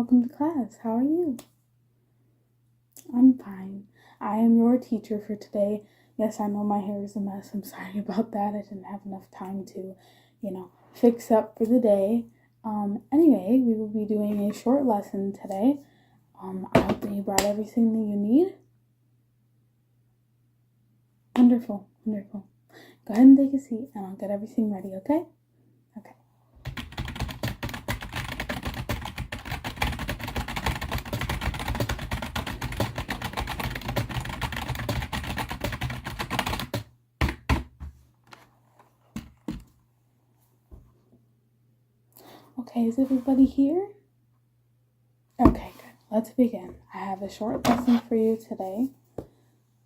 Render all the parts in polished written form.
welcome to class. How are you? I'm fine. I am your teacher for today. Yes, I know my hair is a mess. I'm sorry about that. I didn't have enough time to, fix up for the day. Anyway, we will be doing a short lesson today. I hope that you brought everything that you need. Wonderful, wonderful. Go ahead and take a seat and I'll get everything ready, okay? Okay. Okay, is everybody here? Okay, good. Let's begin. I have a short lesson for you today.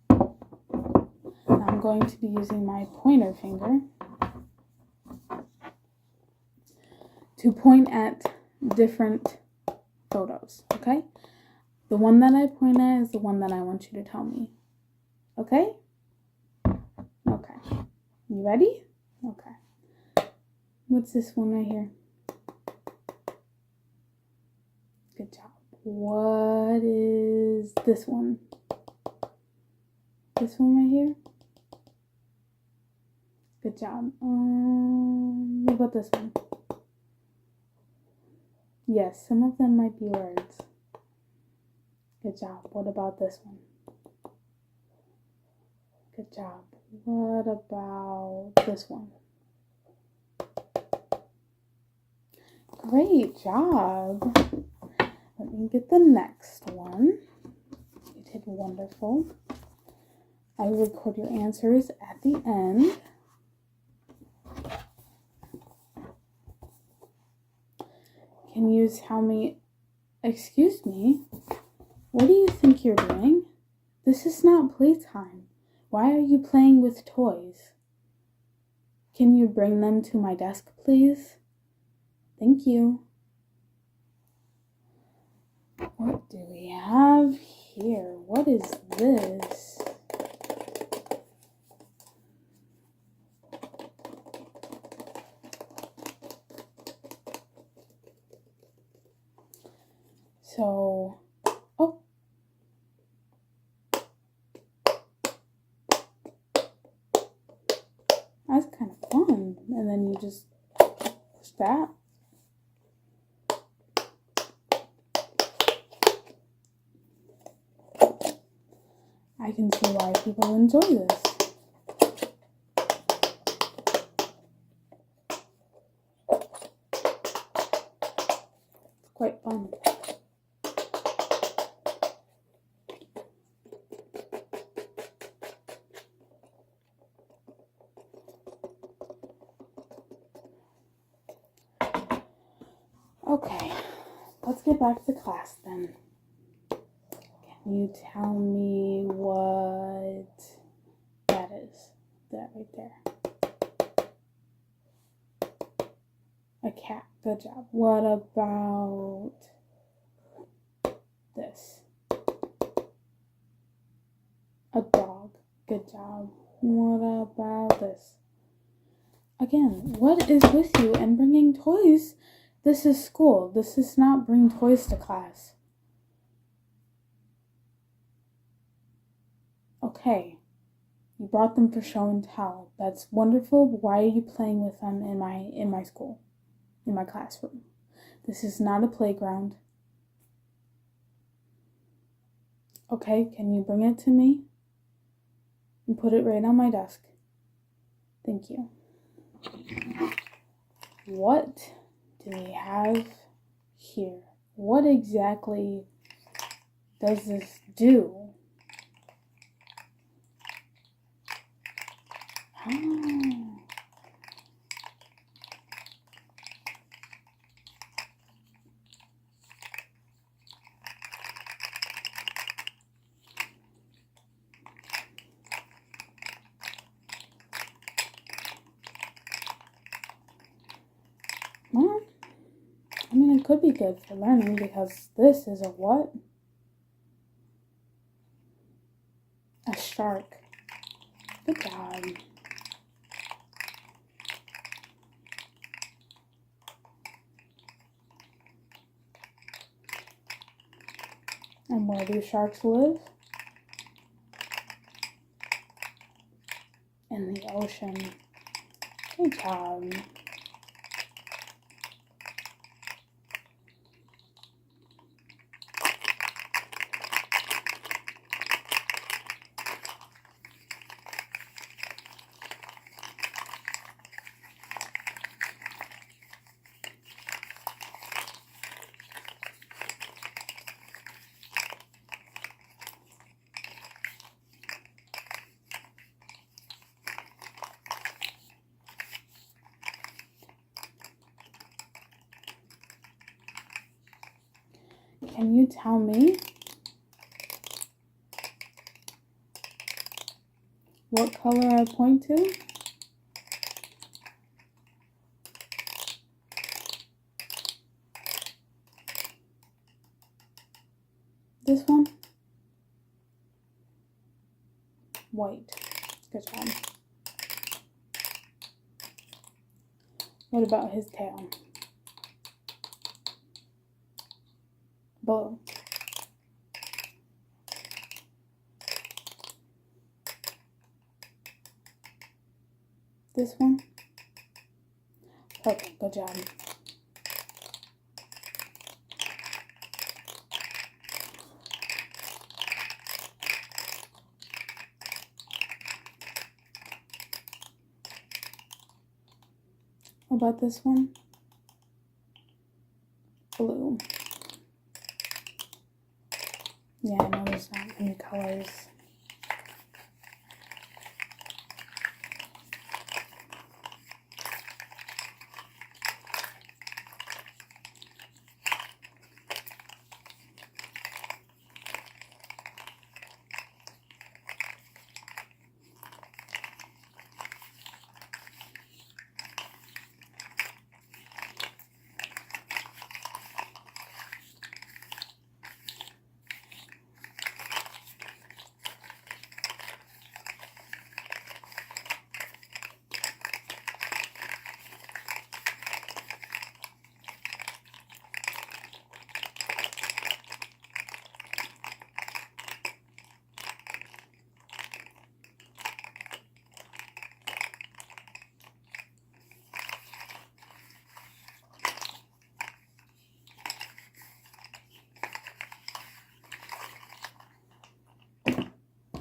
And I'm going to be using my pointer finger to point at different photos, okay? The one that I point at is the one that I want you to tell me, okay? Okay. You ready? Okay. What's this one right here? Good job. What is this one? This one right here? Good job. What about this one? Yes, some of them might be words. Good job. What about this one? Good job. What about this one? Great job. Let me get the next one. You did wonderful. I will record your answers at the end. Can you tell me, excuse me, what do you think you're doing? This is not playtime. Why are you playing with toys? Can you bring them to my desk, please? Thank you. What do we have here? What is this? So, oh. That's kind of fun. And then you just push that. I can see why people enjoy this. It's quite fun. Okay, let's get back to class then. Can you tell me what that is? That right there. A cat. Good job. What about this? A dog. Good job. What about this? Again, what is with you and bringing toys? This is school. This is not bring toys to class. Okay, you brought them for show and tell. That's wonderful, but why are you playing with them in my school, in my classroom? This is not a playground. Okay, can you bring it to me and put it right on my desk? Thank you. What do we have here? What exactly does this do? Oh. Well, I mean, it could be good for learning because this is a what? A shark. Good job. And where do sharks live? In the ocean. Good job. Can you tell me what color I point to? This one? White. Good job. What about his tail? Blue. This one? Purple. Good job. What about this one? Blue. Yeah, I know there's not many colors.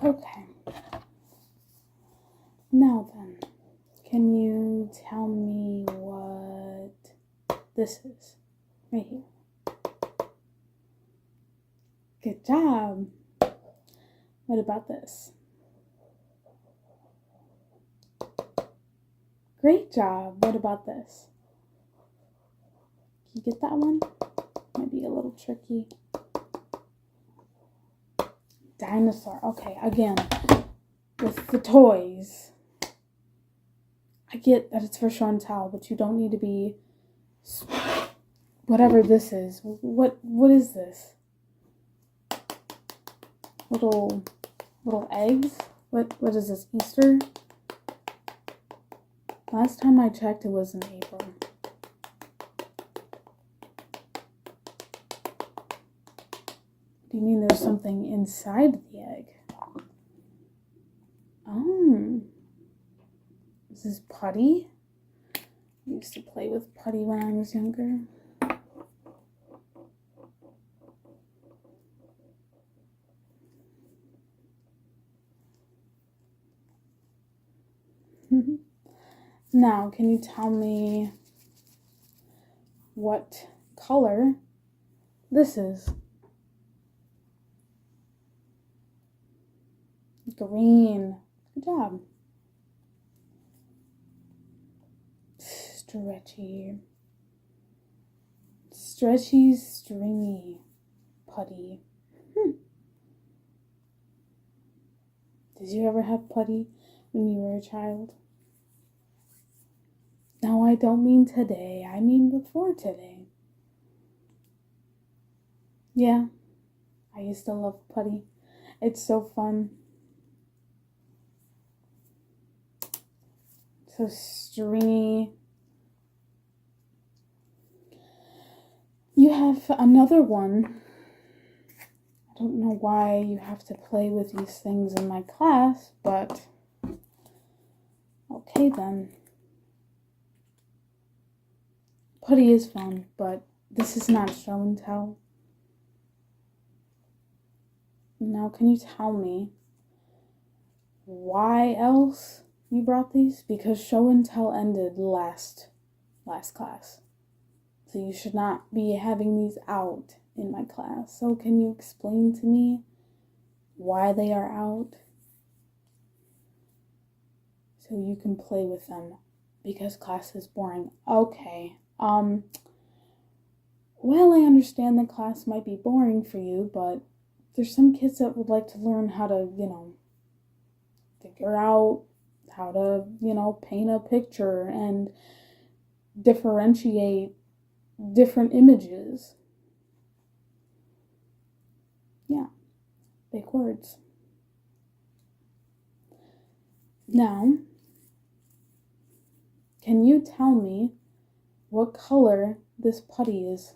Okay. Now then, can you tell me what this is? Right here. Good job. What about this? Great job. What about this? Can you get that one? Might be a little tricky. Dinosaur. Okay, again, with the toys, I get that it's for show and tell, but you don't need to be whatever this is. What is this? Little eggs? What is this? Easter? Last time I checked, it was in April. Do you mean there's something inside the egg? Oh. Is this putty? I used to play with putty when I was younger. Now, can you tell me what color this is? Green. Good job. Stretchy. Stretchy, stringy putty. Did you ever have putty when you were a child? No, I don't mean today. I mean before today. Yeah, I used to love putty. It's so fun. So stringy. You have another one. I don't know why you have to play with these things in my class, but okay then. Putty is fun, but this is not show and tell. Now, can you tell me why else you brought these? Because show and tell ended last class. So you should not be having these out in my class. So can you explain to me why they are out? So you can play with them because class is boring. Okay. Well, I understand that class might be boring for you, but there's some kids that would like to learn how to, figure out how to, paint a picture and differentiate different images. Yeah, big words. Now, can you tell me what color this putty is?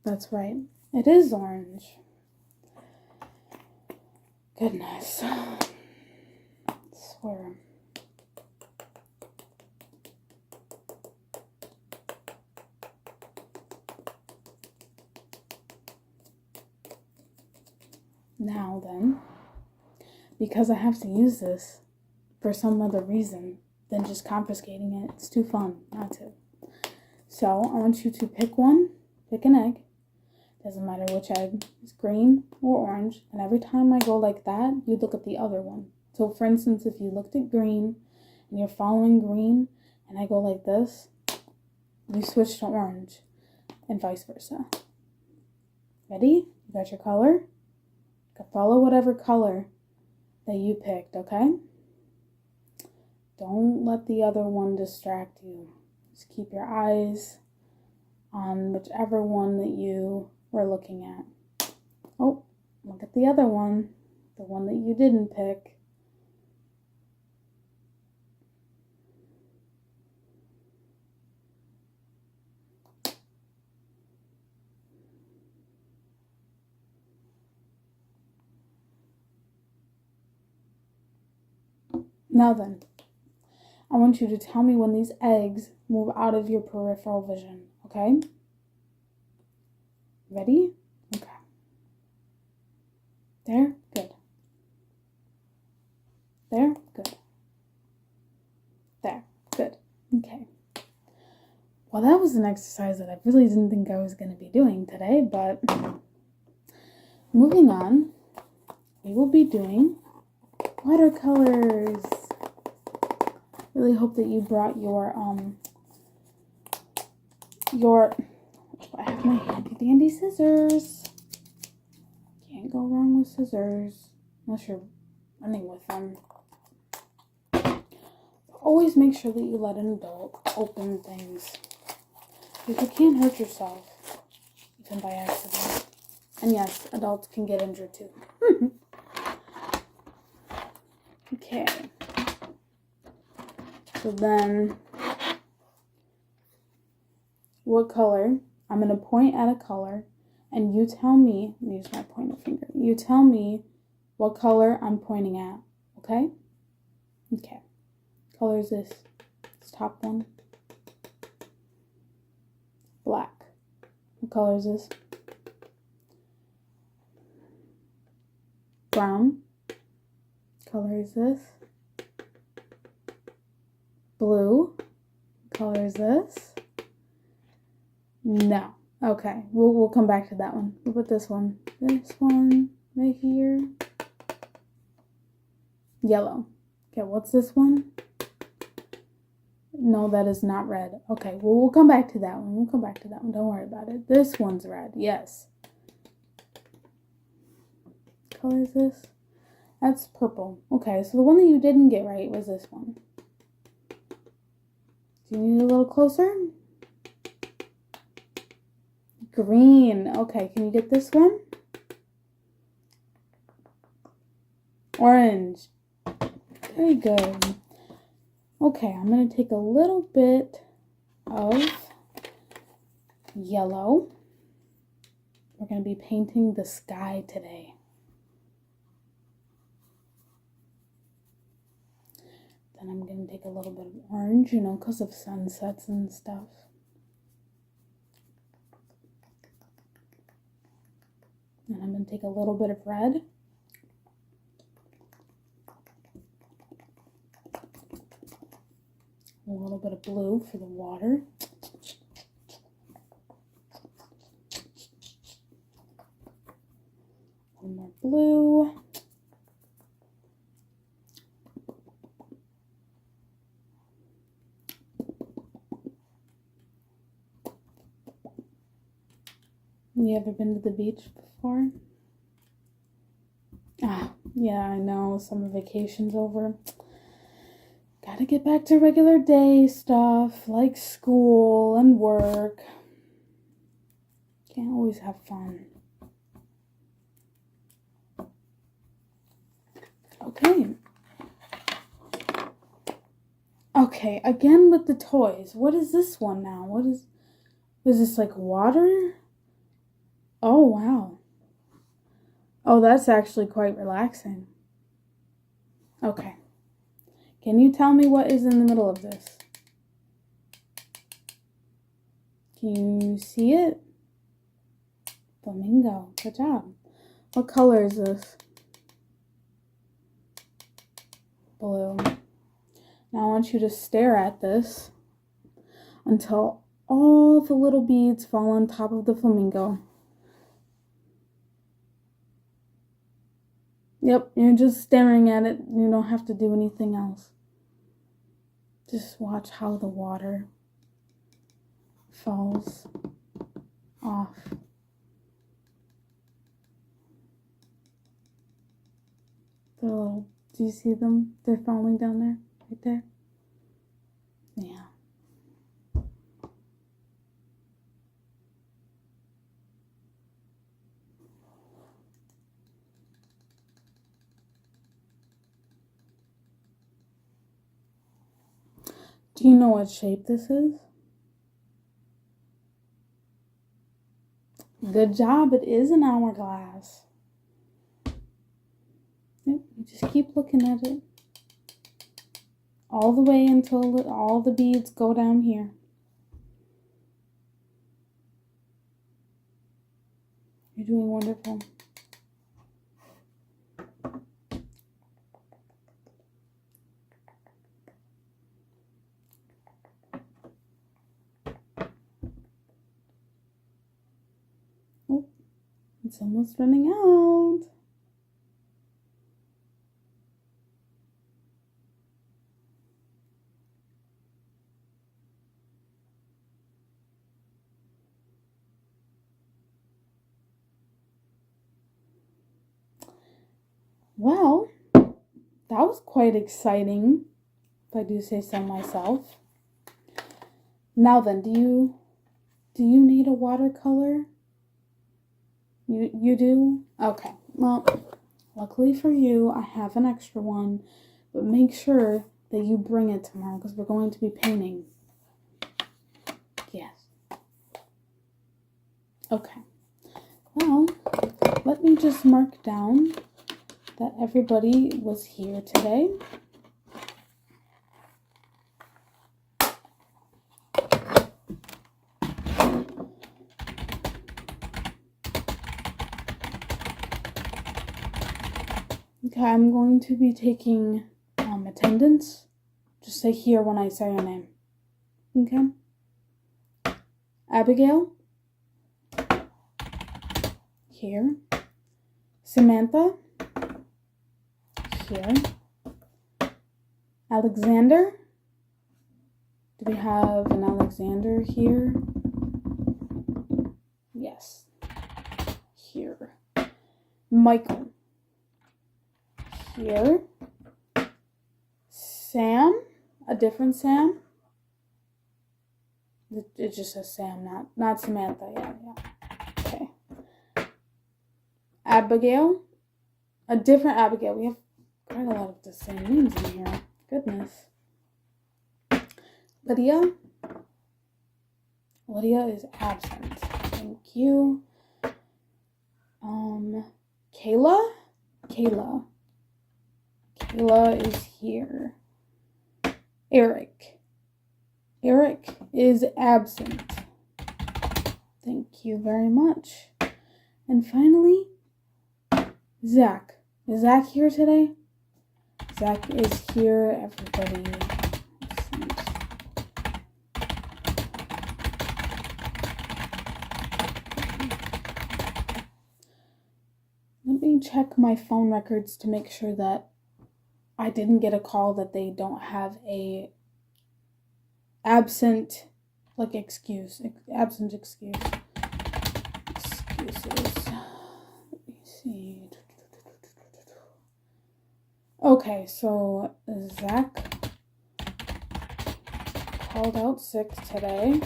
That's right, it is orange. Goodness. I swear. Now then, because I have to use this for some other reason than just confiscating it, it's too fun not to. So I want you to pick an egg. Doesn't matter which egg, it's green or orange. And every time I go like that, you look at the other one. So for instance, if you looked at green and you're following green and I go like this, you switch to orange and vice versa. Ready? You got your color? You can follow whatever color that you picked, okay? Don't let the other one distract you. Just keep your eyes on whichever one that you were looking at. Oh, look at the other one, the one that you didn't pick. Now then, I want you to tell me when these eggs move out of your peripheral vision, okay? Ready? Okay. There? Good. There? Good. There? Good. Okay. Well, that was an exercise that I really didn't think I was going to be doing today, but moving on, we will be doing watercolors. Really hope that you brought your I have my handy dandy scissors. Can't go wrong with scissors unless you're running with them. Always make sure that you let an adult open things, because you can't hurt yourself even by accident. And yes, adults can get injured too. Okay. So then, what color? I'm going to point at a color, and you tell me, use my pointer finger, you tell me what color I'm pointing at, okay? Okay. Color is this? This top one. Black. What color is this? Brown. What color is this? Blue. What color is this? No. Okay. We'll come back to that one. We'll put this one. This one right here. Yellow. Okay, what's this one? No, that is not red. Okay, well, we'll come back to that one. We'll come back to that one. Don't worry about it. This one's red. Yes. What color is this? That's purple. Okay, so the one that you didn't get right was this one. Do you need a little closer? Green. Okay, can you get this one? Orange. Very good. Okay, I'm going to take a little bit of yellow. We're going to be painting the sky today. Then I'm going to take a little bit of orange, you know, because of sunsets and stuff. And I'm going to take a little bit of red. A little bit of blue for the water. A little more blue. You ever been to the beach before? Yeah, I know. Summer vacation's over. Gotta get back to regular day stuff, like school and work. Can't always have fun. Okay, again with the toys. What is this one now? Is this like water? Oh, wow. Oh, that's actually quite relaxing. Okay. Can you tell me what is in the middle of this? Can you see it? Flamingo. Good job. What color is this? Blue. Now I want you to stare at this until all the little beads fall on top of the flamingo. Yep, you're just staring at it. You don't have to do anything else. Just watch how the water falls off. They're little, do you see them? They're falling down there, right there. Yeah. Do you know what shape this is? Good job, it is an hourglass. Yep, you just keep looking at it. All the way until all the beads go down here. You're doing wonderful. Oh, it's almost running out. Well, that was quite exciting, if I do say so myself. Now then, do you need a watercolor? You do? Okay. Well, luckily for you, I have an extra one, but make sure that you bring it tomorrow because we're going to be painting. Yes. Okay. Well, let me just mark down that everybody was here today. Okay, I'm going to be taking attendance. Just say here when I say your name. Okay? Abigail. Here. Samantha. Here. Alexander. Do we have an Alexander here? Yes. Here. Michael. Here. Sam. A different Sam. It just says Sam, not Samantha. Yeah. Okay. Abigail. A different Abigail. We have quite a lot of the same names in here. Goodness. Lydia? Lydia is absent. Thank you. Kayla? Kayla is here. Eric is absent. Thank you very much. And finally, Zach. Is Zach here today? Zach is here, everybody. Excellent. Let me check my phone records to make sure that I didn't get a call that they don't have a absent excuse. Excuses. Let me see. Okay, so Zach called out sick today.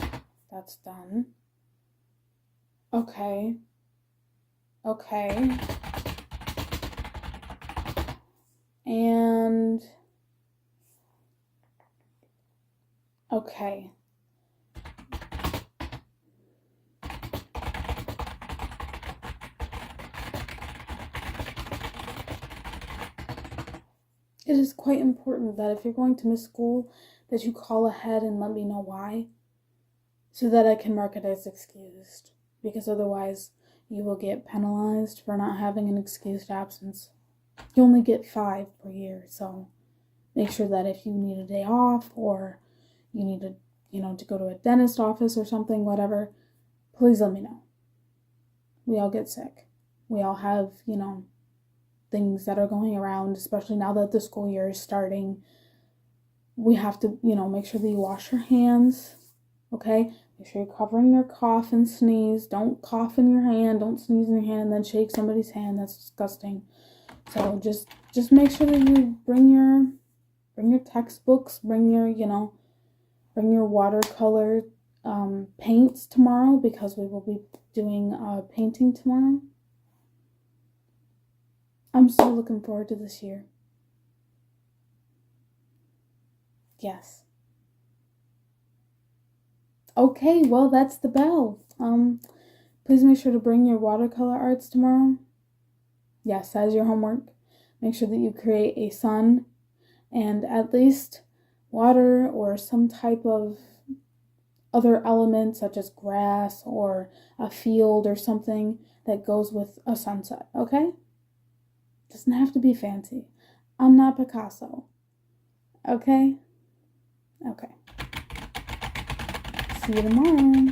That's done. Okay. And okay. It is quite important that if you're going to miss school, that you call ahead and let me know why, so that I can mark it as excused, because otherwise you will get penalized for not having an excused absence. You only get 5 per year, so make sure that if you need a day off or you need to, to go to a dentist office or something, whatever, please let me know. We all get sick. We all have, things that are going around, especially now that the school year is starting. We have to, make sure that you wash your hands, okay? Make sure you're covering your cough and sneeze. Don't cough in your hand, don't sneeze in your hand and then shake somebody's hand. That's disgusting. So just make sure that you bring your textbooks, bring your watercolor paints tomorrow, because we will be doing painting tomorrow. I'm so looking forward to this year. Yes. Okay, well, that's the bell. Please make sure to bring your watercolor arts tomorrow. Yes, as your homework. Make sure that you create a sun and at least water or some type of other element, such as grass or a field or something that goes with a sunset, okay? Doesn't have to be fancy. I'm not Picasso. Okay? Okay. See you tomorrow.